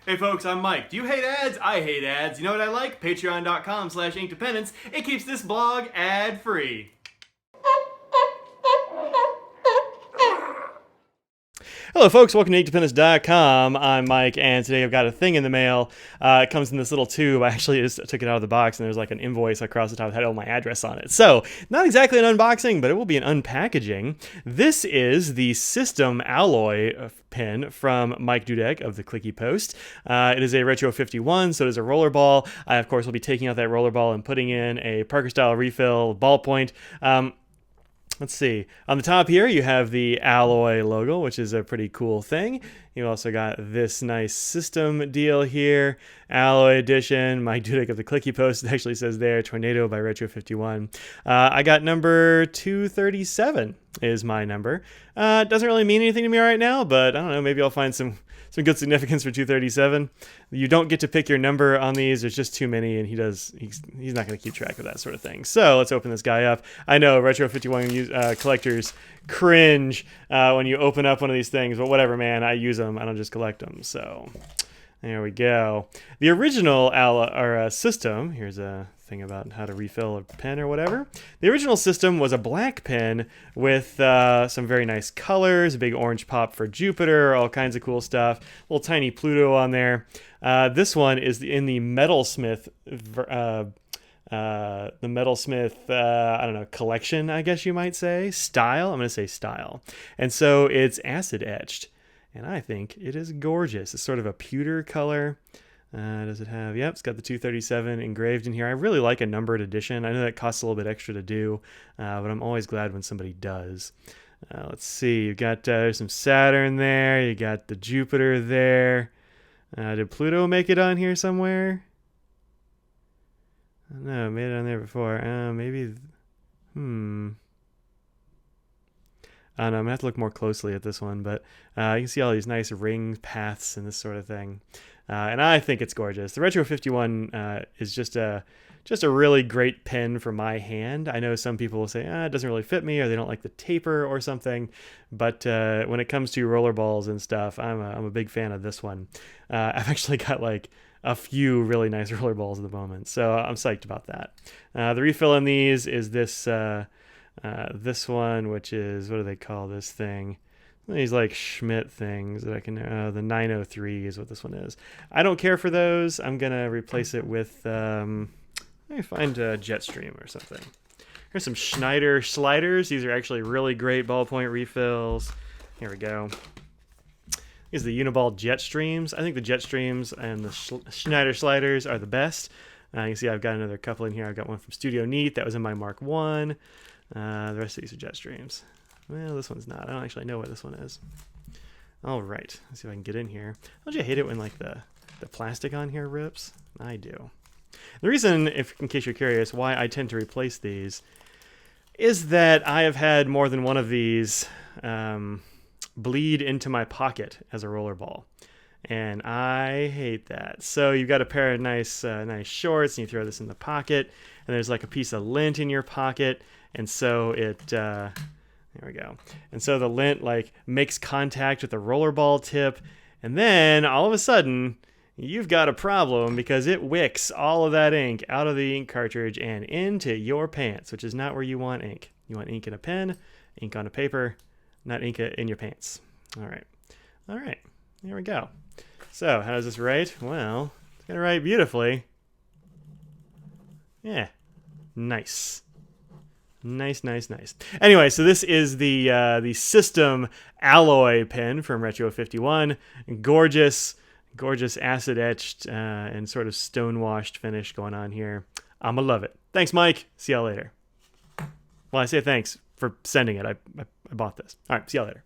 Hey folks, I'm Mike. Do you hate ads? I hate ads. You know what I like? Patreon.com/Inkdependence. It keeps this blog ad-free. Hello folks, welcome to Inkdependence.com. I'm Mike, and today I've got a thing in the mail. It comes in this little tube. I actually just took it out of the box, and there's like an invoice across the top that had all my address on it. So, not exactly an unboxing, but it will be an unpackaging. This is the System Alloy pen from Mike Dudek of the Clicky Post. It is a Retro 51, so it is a roller ball. I, of course, will be taking out that roller ball and putting in a Parker-style refill ballpoint. Let's see. On the top here, you have the Alloy logo, which is a pretty cool thing. You also got this nice system deal here. Alloy edition. Mike Dudek of the Clicky Post. It actually says there, Tornado by Retro 51. I got number 237 is my number. Doesn't really mean anything to me right now, but I don't know. Maybe I'll find some good significance for 237. You don't get to pick your number on these. There's just too many, and he's not going to keep track of that sort of thing. So let's open this guy up. I know Retro 51 collectors cringe when you open up one of these things, but whatever, man. I use them. I don't just collect them. So there we go. The original system, here's a thing about how to refill a pen or whatever. The original system was a black pen with some very nice colors, a big orange pop for Jupiter, all kinds of cool stuff, little tiny Pluto on there. This one is in the Metalsmith I don't know, collection, I guess you might say. Style? I'm going to say style. And so it's acid etched. And I think it is gorgeous. It's sort of a pewter color. Does it have? Yep, it's got the 237 engraved in here. I really like a numbered edition. I know that costs a little bit extra to do, but I'm always glad when somebody does. Let's see. You've got there's some Saturn there. You got the Jupiter there. Did Pluto make it on here somewhere? No, it made it on there before. Maybe. I don't know, I'm going to have to look more closely at this one, but you can see all these nice ring paths and this sort of thing. And I think it's gorgeous. The Retro 51 is just a really great pen for my hand. I know some people will say, it doesn't really fit me, or they don't like the taper or something. But when it comes to rollerballs and stuff, I'm a big fan of this one. I've actually got like a few really nice rollerballs at the moment, so I'm psyched about that. The refill in these is this one, which is, what do they call this thing? These like Schmidt things that I can, the 903 is what this one is. I don't care for those. I'm going to replace it with, let me find a Jetstream or something. Here's some Schneider sliders. These are actually really great ballpoint refills. Here we go. These are the Uniball Jetstreams. I think the Jetstreams and the Schneider sliders are the best. You can see I've got another couple in here. I've got one from Studio Neat. That was in my Mark 1. The rest of these are Jetstreams. Well, this one's not. I don't actually know what this one is. All right. Let's see if I can get in here. Don't you hate it when like the plastic on here rips? I do. The reason, in case you're curious, why I tend to replace these is that I have had more than one of these bleed into my pocket as a rollerball. And I hate that. So you've got a pair of nice shorts, and you throw this in the pocket, and there's like a piece of lint in your pocket, and so there we go. And so the lint like makes contact with the rollerball tip, and then all of a sudden you've got a problem because it wicks all of that ink out of the ink cartridge and into your pants, which is not where you want ink. You want ink in a pen, ink on a paper, not ink in your pants. All right. There we go. So how does this write? Well, it's going to write beautifully. Yeah. Nice. Nice. Anyway, so this is the System Alloy pen from Retro 51. Gorgeous acid etched and sort of stone washed finish going on here. I'ma love it. Thanks, Mike. See y'all later. Well, I say thanks for sending it. I bought this. All right, see y'all later.